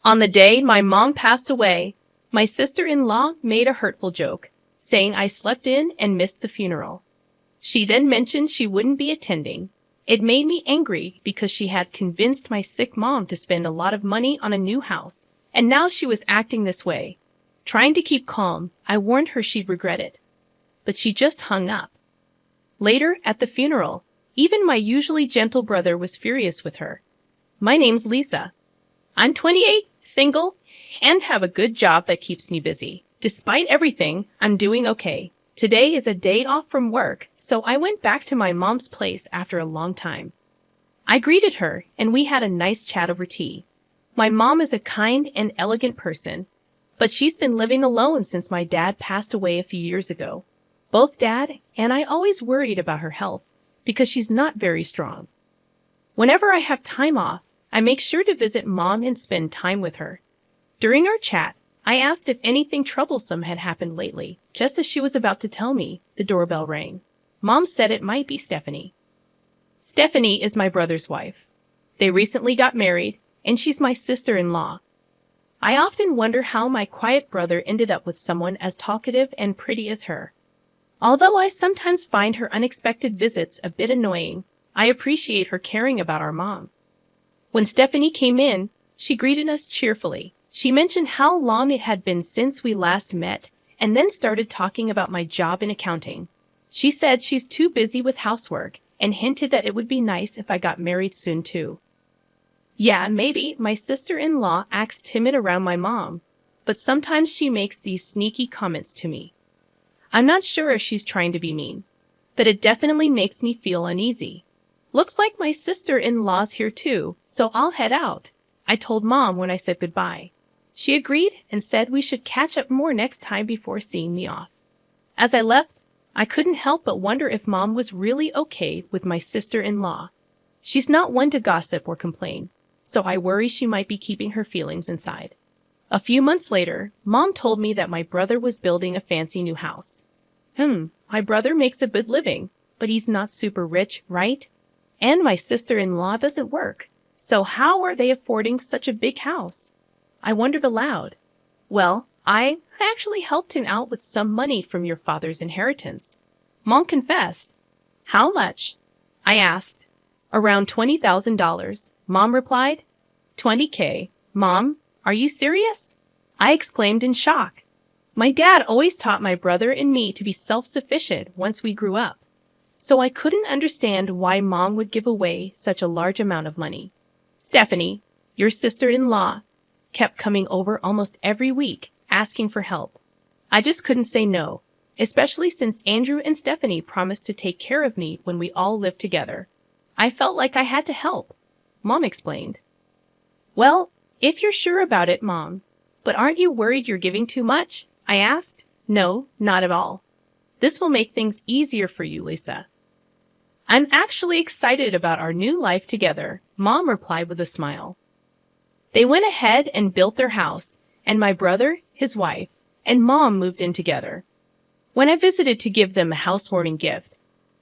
On the day my mom passed away, my sister-in-law made a hurtful joke, saying I slept in and missed the funeral. She then mentioned she wouldn't be attending. It made me angry because she had convinced my sick mom to spend a lot of money on a new house, and now she was acting this way. Trying to keep calm, I warned her she'd regret it. But she just hung up. Later, at the funeral, even my usually gentle brother was furious with her. My name's Lisa. I'm 28, single, and have a good job that keeps me busy. Despite everything, I'm doing okay. Today is a day off from work, so I went back to my mom's place after a long time. I greeted her, and we had a nice chat over tea. My mom is a kind and elegant person, but she's been living alone since my dad passed away a few years ago. Both Dad and I always worried about her health because she's not very strong. Whenever I have time off, I make sure to visit Mom and spend time with her. During our chat, I asked if anything troublesome had happened lately. Just as she was about to tell me, the doorbell rang. Mom said it might be Stephanie. Stephanie is my brother's wife. They recently got married, and she's my sister-in-law. I often wonder how my quiet brother ended up with someone as talkative and pretty as her. Although I sometimes find her unexpected visits a bit annoying, I appreciate her caring about our mom. When Stephanie came in, she greeted us cheerfully. She mentioned how long it had been since we last met, and then started talking about my job in accounting. She said she's too busy with housework, and hinted that it would be nice if I got married soon too. Yeah, maybe my sister-in-law acts timid around my mom, but sometimes she makes these sneaky comments to me. I'm not sure if she's trying to be mean, but it definitely makes me feel uneasy. Looks like my sister-in-law's here too, so I'll head out, I told Mom when I said goodbye. She agreed and said we should catch up more next time before seeing me off. As I left, I couldn't help but wonder if Mom was really okay with my sister-in-law. She's not one to gossip or complain, so I worry she might be keeping her feelings inside. A few months later, Mom told me that my brother was building a fancy new house. My brother makes a good living, but he's not super rich, right? And my sister-in-law doesn't work, so how are they affording such a big house? I wondered aloud. Well, I actually helped him out with some money from your father's inheritance. Mom confessed. How much? I asked. Around $20,000, Mom replied. $20K. Mom, are you serious? I exclaimed in shock. My dad always taught my brother and me to be self-sufficient once we grew up, so I couldn't understand why Mom would give away such a large amount of money. Stephanie, your sister-in-law, kept coming over almost every week, asking for help. I just couldn't say no, especially since Andrew and Stephanie promised to take care of me when we all lived together. I felt like I had to help, Mom explained. Well, if you're sure about it, Mom, but aren't you worried you're giving too much? I asked. No, not at all. This will make things easier for you, Lisa. I'm actually excited about our new life together, Mom replied with a smile. They went ahead and built their house, and my brother, his wife, and Mom moved in together. When I visited to give them a housewarming gift,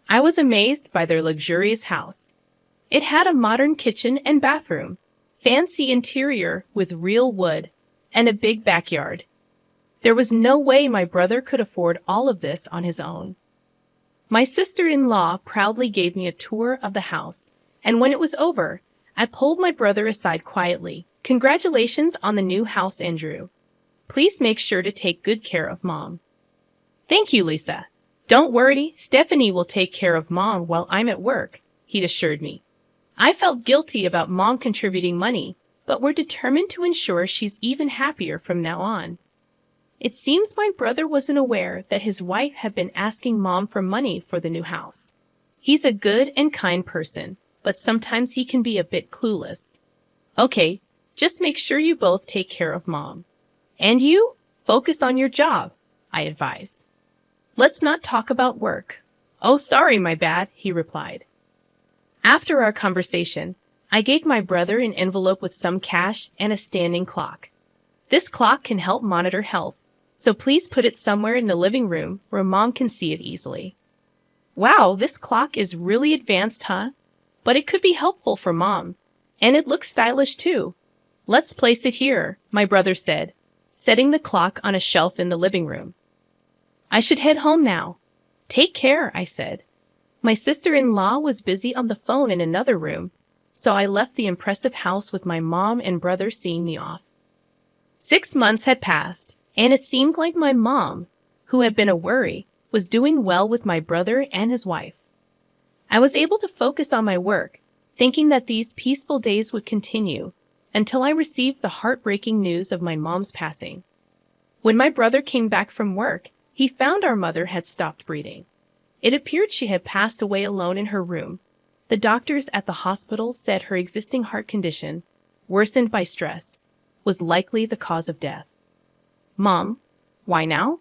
I was amazed by their luxurious house. It had a modern kitchen and bathroom, fancy interior with real wood, and a big backyard. There was no way my brother could afford all of this on his own. My sister-in-law proudly gave me a tour of the house, and when it was over, I pulled my brother aside quietly. Congratulations on the new house, Andrew. Please make sure to take good care of Mom. Thank you, Lisa. Don't worry, Stephanie will take care of Mom while I'm at work, he assured me. I felt guilty about Mom contributing money, but we're determined to ensure she's even happier from now on. It seems my brother wasn't aware that his wife had been asking Mom for money for the new house. He's a good and kind person, but sometimes he can be a bit clueless. Okay, just make sure you both take care of Mom. And you, focus on your job, I advised. Let's not talk about work. Oh, sorry, my bad, he replied. After our conversation, I gave my brother an envelope with some cash and a standing clock. This clock can help monitor health, so please put it somewhere in the living room where Mom can see it easily. Wow, this clock is really advanced, huh? But it could be helpful for Mom. And it looks stylish too. Let's place it here, my brother said, setting the clock on a shelf in the living room. I should head home now. Take care, I said. My sister-in-law was busy on the phone in another room, so I left the impressive house with my mom and brother seeing me off. 6 months had passed, and it seemed like my mom, who had been a worry, was doing well with my brother and his wife. I was able to focus on my work, thinking that these peaceful days would continue until I received the heartbreaking news of my mom's passing. When my brother came back from work, he found our mother had stopped breathing. It appeared she had passed away alone in her room. The doctors at the hospital said her existing heart condition, worsened by stress, was likely the cause of death. Mom, why now?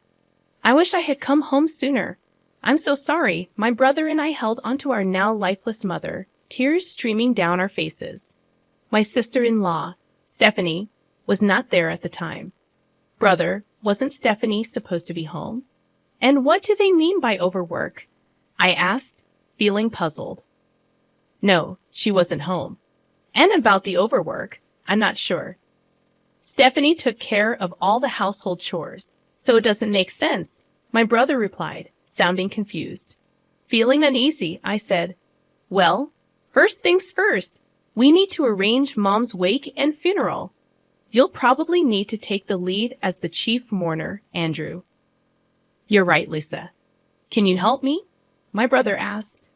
I wish I had come home sooner. I'm so sorry. My brother and I held onto our now lifeless mother, tears streaming down our faces. My sister-in-law, Stephanie, was not there at the time. Brother, wasn't Stephanie supposed to be home? And what do they mean by overwork? I asked, feeling puzzled. No, she wasn't home. And about the overwork, I'm not sure. Stephanie took care of all the household chores, so it doesn't make sense, my brother replied, sounding confused. Feeling uneasy, I said, well, first things first, we need to arrange Mom's wake and funeral. You'll probably need to take the lead as the chief mourner, Andrew. You're right, Lisa. Can you help me? My brother asked.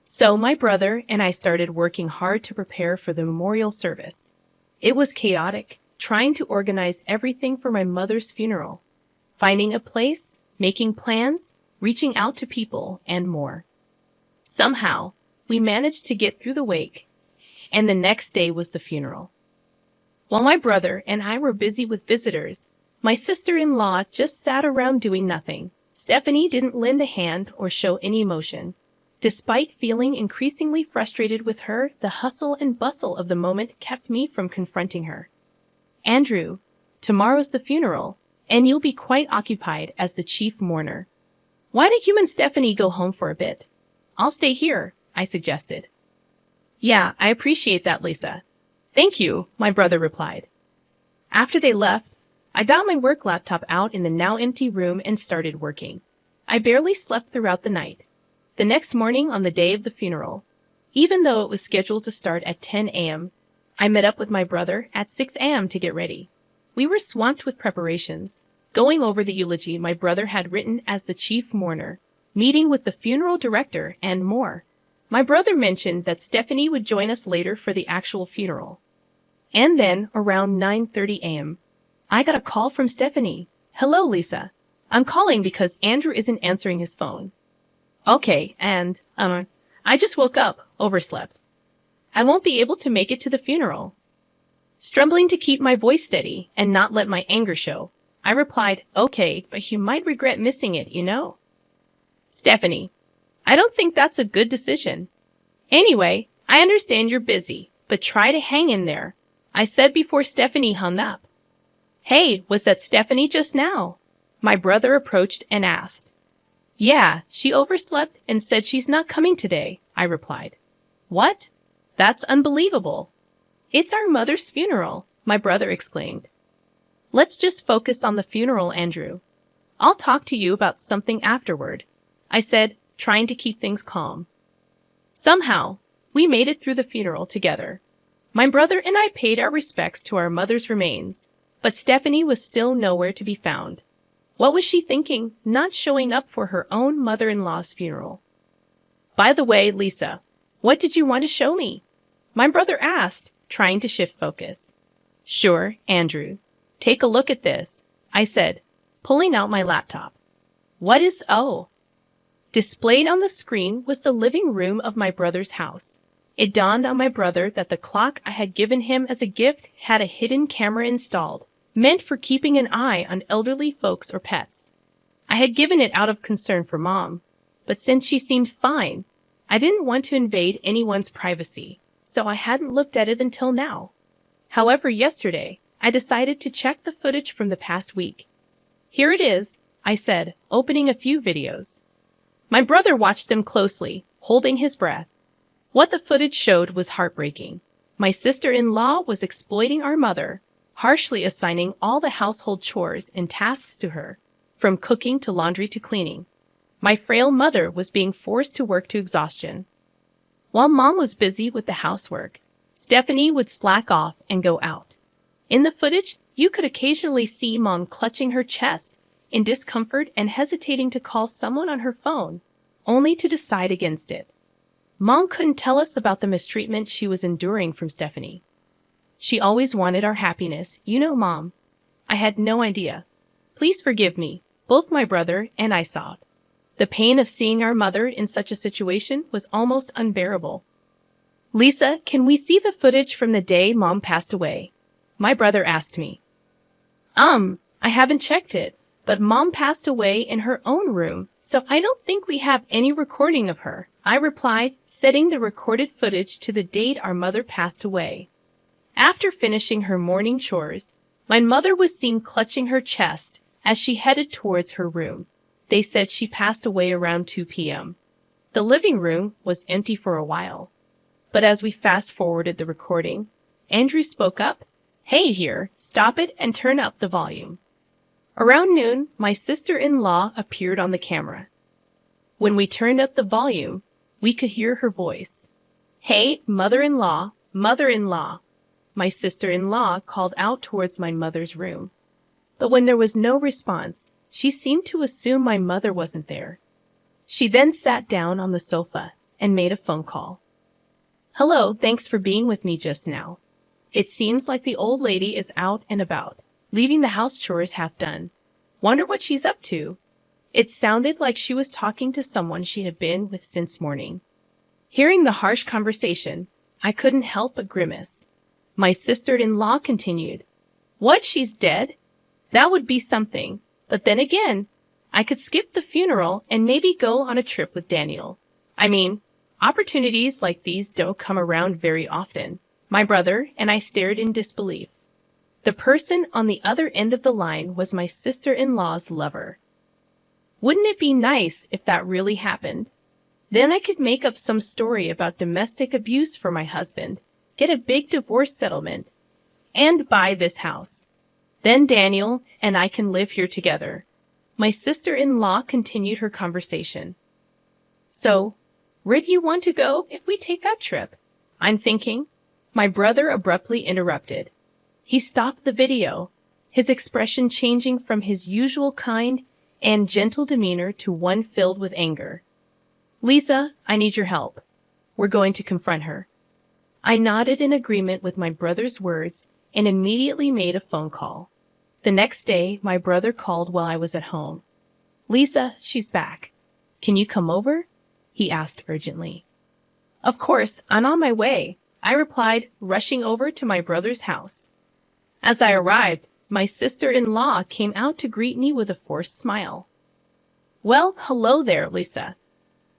So my brother and I started working hard to prepare for the memorial service. It was chaotic, trying to organize everything for my mother's funeral, finding a place, making plans, reaching out to people, and more. Somehow, we managed to get through the wake, and the next day was the funeral. While my brother and I were busy with visitors, my sister-in-law just sat around doing nothing. Stephanie didn't lend a hand or show any emotion. Despite feeling increasingly frustrated with her, the hustle and bustle of the moment kept me from confronting her. Andrew, tomorrow's the funeral, and you'll be quite occupied as the chief mourner. Why don't you and Stephanie go home for a bit? I'll stay here, I suggested. Yeah, I appreciate that, Lisa. Thank you, my brother replied. After they left, I got my work laptop out in the now empty room and started working. I barely slept throughout the night. The next morning on the day of the funeral, even though it was scheduled to start at 10 a.m., I met up with my brother at 6 a.m. to get ready. We were swamped with preparations, going over the eulogy my brother had written as the chief mourner, meeting with the funeral director, and more. My brother mentioned that Stephanie would join us later for the actual funeral. And then, around 9:30 a.m., I got a call from Stephanie. Hello, Lisa. I'm calling because Andrew isn't answering his phone. Okay, and, I just woke up, overslept. I won't be able to make it to the funeral. Struggling to keep my voice steady and not let my anger show, I replied, okay, but you might regret missing it, you know. Stephanie, I don't think that's a good decision. Anyway, I understand you're busy, but try to hang in there, I said before Stephanie hung up. Hey, was that Stephanie just now? My brother approached and asked. Yeah, she overslept and said she's not coming today, I replied. What? That's unbelievable. It's our mother's funeral, my brother exclaimed. Let's just focus on the funeral, Andrew. I'll talk to you about something afterward, I said, trying to keep things calm. Somehow, we made it through the funeral together. My brother and I paid our respects to our mother's remains, but Stephanie was still nowhere to be found. What was she thinking, not showing up for her own mother-in-law's funeral? By the way, Lisa, what did you want to show me? My brother asked, trying to shift focus. Sure, Andrew. Take a look at this, I said, pulling out my laptop. What is Displayed on the screen was the living room of my brother's house. It dawned on my brother that the clock I had given him as a gift had a hidden camera installed, meant for keeping an eye on elderly folks or pets. I had given it out of concern for Mom, but since she seemed fine, I didn't want to invade anyone's privacy, so I hadn't looked at it until now. However, yesterday, I decided to check the footage from the past week. Here it is, I said, opening a few videos. My brother watched them closely, holding his breath. What the footage showed was heartbreaking. My sister-in-law was exploiting our mother, harshly assigning all the household chores and tasks to her, from cooking to laundry to cleaning. My frail mother was being forced to work to exhaustion. While Mom was busy with the housework, Stephanie would slack off and go out. In the footage, you could occasionally see Mom clutching her chest in discomfort and hesitating to call someone on her phone, only to decide against it. Mom couldn't tell us about the mistreatment she was enduring from Stephanie. She always wanted our happiness, you know, Mom. I had no idea. Please forgive me. Both my brother and I saw it. The pain of seeing our mother in such a situation was almost unbearable. Lisa, can we see the footage from the day Mom passed away? My brother asked me. I haven't checked it, but Mom passed away in her own room, so I don't think we have any recording of her, I replied, setting the recorded footage to the date our mother passed away. After finishing her morning chores, my mother was seen clutching her chest as she headed towards her room. They said she passed away around 2 p.m. The living room was empty for a while. But as we fast-forwarded the recording, Andrew spoke up. Hey here, stop it and turn up the volume. Around noon, my sister-in-law appeared on the camera. When we turned up the volume, we could hear her voice. Hey, mother-in-law, mother-in-law. My sister-in-law called out towards my mother's room. But when there was no response, she seemed to assume my mother wasn't there. She then sat down on the sofa and made a phone call. Hello, thanks for being with me just now. It seems like the old lady is out and about, leaving the house chores half done. Wonder what she's up to. It sounded like she was talking to someone she had been with since morning. Hearing the harsh conversation, I couldn't help but grimace. My sister-in-law continued. What, she's dead? That would be something. But then again, I could skip the funeral and maybe go on a trip with Daniel. I mean, opportunities like these don't come around very often. My brother and I stared in disbelief. The person on the other end of the line was my sister-in-law's lover. Wouldn't it be nice if that really happened? Then I could make up some story about domestic abuse for my husband, get a big divorce settlement, and buy this house. Then Daniel and I can live here together. My sister-in-law continued her conversation. So, where do you want to go if we take that trip? I'm thinking. My brother abruptly interrupted. He stopped the video, his expression changing from his usual kind and gentle demeanor to one filled with anger. Lisa, I need your help. We're going to confront her. I nodded in agreement with my brother's words and immediately made a phone call. The next day, my brother called while I was at home. Lisa, she's back. Can you come over? He asked urgently. Of course, I'm on my way, I replied, rushing over to my brother's house. As I arrived, my sister-in-law came out to greet me with a forced smile. Well, hello there, Lisa.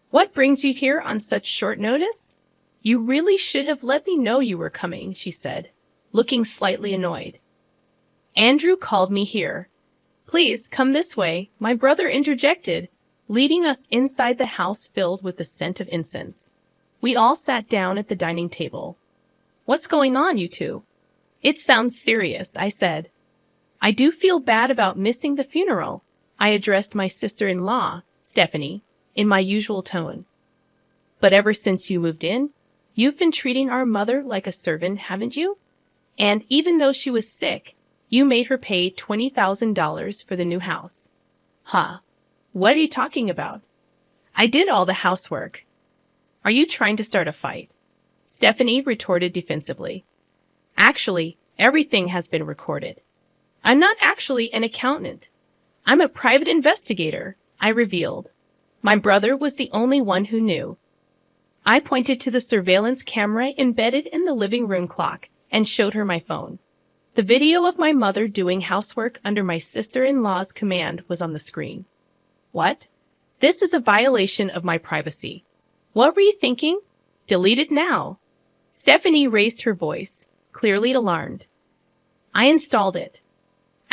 What brings you here on such short notice? You really should have let me know you were coming, she said, looking slightly annoyed. Andrew called me here. Please come this way, my brother interjected, leading us inside the house filled with the scent of incense. We all sat down at the dining table. What's going on, you two? It sounds serious, I said. I do feel bad about missing the funeral, I addressed my sister-in-law, Stephanie, in my usual tone. But ever since you moved in, you've been treating our mother like a servant, haven't you? And even though she was sick, you made her pay $20,000 for the new house. Huh? What are you talking about? I did all the housework. Are you trying to start a fight? Stephanie retorted defensively. Actually, everything has been recorded. I'm not actually an accountant. I'm a private investigator, I revealed. My brother was the only one who knew. I pointed to the surveillance camera embedded in the living room clock and showed her my phone. The video of my mother doing housework under my sister-in-law's command was on the screen. What? This is a violation of my privacy. What were you thinking? Delete it now. Stephanie raised her voice, clearly alarmed. I installed it.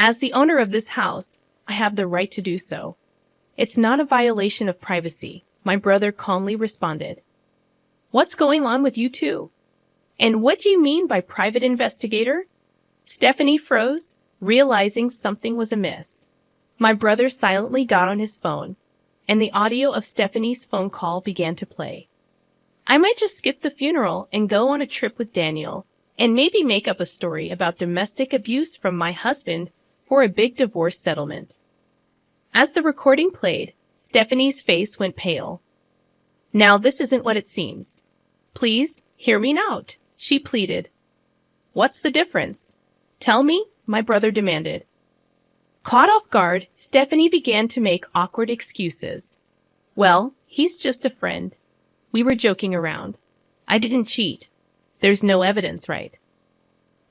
As the owner of this house, I have the right to do so. It's not a violation of privacy, my brother calmly responded. What's going on with you two? And what do you mean by private investigator? Stephanie froze, realizing something was amiss. My brother silently got on his phone, and the audio of Stephanie's phone call began to play. I might just skip the funeral and go on a trip with Daniel, and maybe make up a story about domestic abuse from my husband for a big divorce settlement. As the recording played, Stephanie's face went pale. Now this isn't what it seems. Please, hear me out, she pleaded. What's the difference? Tell me, my brother demanded. Caught off guard, Stephanie began to make awkward excuses. Well, he's just a friend. We were joking around. I didn't cheat. There's no evidence, right?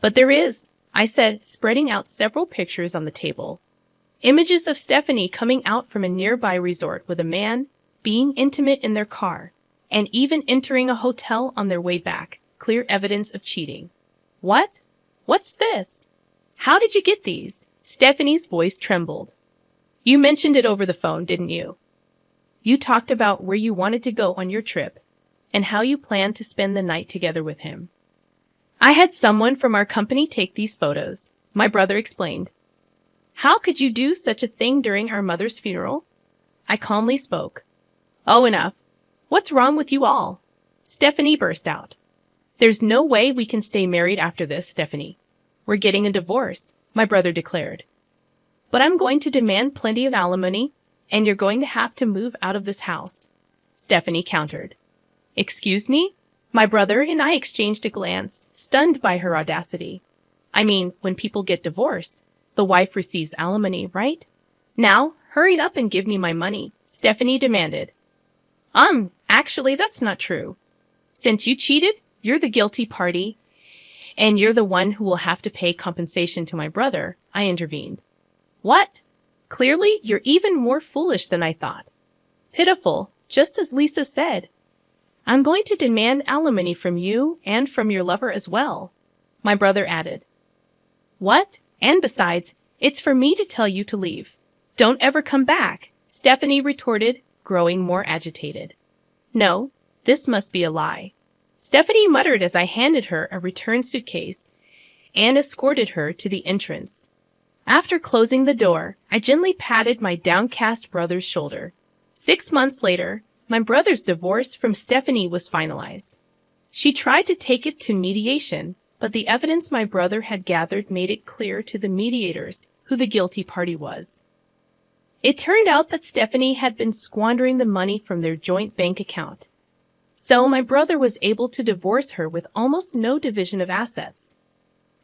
But there is, I said, spreading out several pictures on the table. Images of Stephanie coming out from a nearby resort with a man, being intimate in their car, and even entering a hotel on their way back. Clear evidence of cheating. What? What's this? How did you get these? Stephanie's voice trembled. You mentioned it over the phone, didn't you? You talked about where you wanted to go on your trip and how you planned to spend the night together with him. I had someone from our company take these photos, my brother explained. How could you do such a thing during our mother's funeral? I calmly spoke. Oh, enough. What's wrong with you all? Stephanie burst out. There's no way we can stay married after this, Stephanie. We're getting a divorce, my brother declared. But I'm going to demand plenty of alimony, and you're going to have to move out of this house, Stephanie countered. Excuse me? My brother and I exchanged a glance, stunned by her audacity. I mean, when people get divorced, the wife receives alimony, right? Now, hurry up and give me my money, Stephanie demanded. Actually, that's not true. Since you cheated, you're the guilty party, and you're the one who will have to pay compensation to my brother, I intervened. What? Clearly, you're even more foolish than I thought. Pitiful, just as Lisa said. I'm going to demand alimony from you and from your lover as well, my brother added. What? And besides, it's for me to tell you to leave. Don't ever come back, Stephanie retorted, growing more agitated. No, this must be a lie. Stephanie muttered as I handed her a return suitcase and escorted her to the entrance. After closing the door, I gently patted my downcast brother's shoulder. 6 months later, my brother's divorce from Stephanie was finalized. She tried to take it to mediation, but the evidence my brother had gathered made it clear to the mediators who the guilty party was. It turned out that Stephanie had been squandering the money from their joint bank account. So my brother was able to divorce her with almost no division of assets.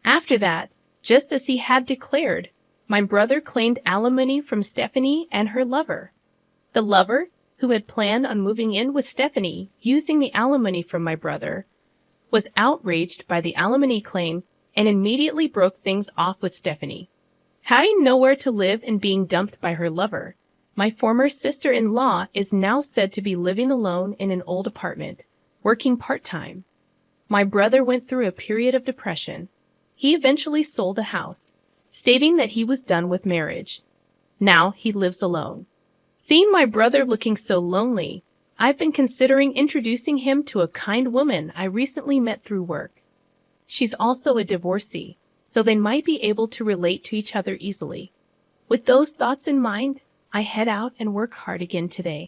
After that, just as he had declared, my brother claimed alimony from Stephanie and her lover. The lover, who had planned on moving in with Stephanie using the alimony from my brother, was outraged by the alimony claim and immediately broke things off with Stephanie. Having nowhere to live and being dumped by her lover, my former sister-in-law is now said to be living alone in an old apartment, working part-time. My brother went through a period of depression. He eventually sold the house, stating that he was done with marriage. Now he lives alone. Seeing my brother looking so lonely, I've been considering introducing him to a kind woman I recently met through work. She's also a divorcee, so they might be able to relate to each other easily. With those thoughts in mind, I head out and work hard again today.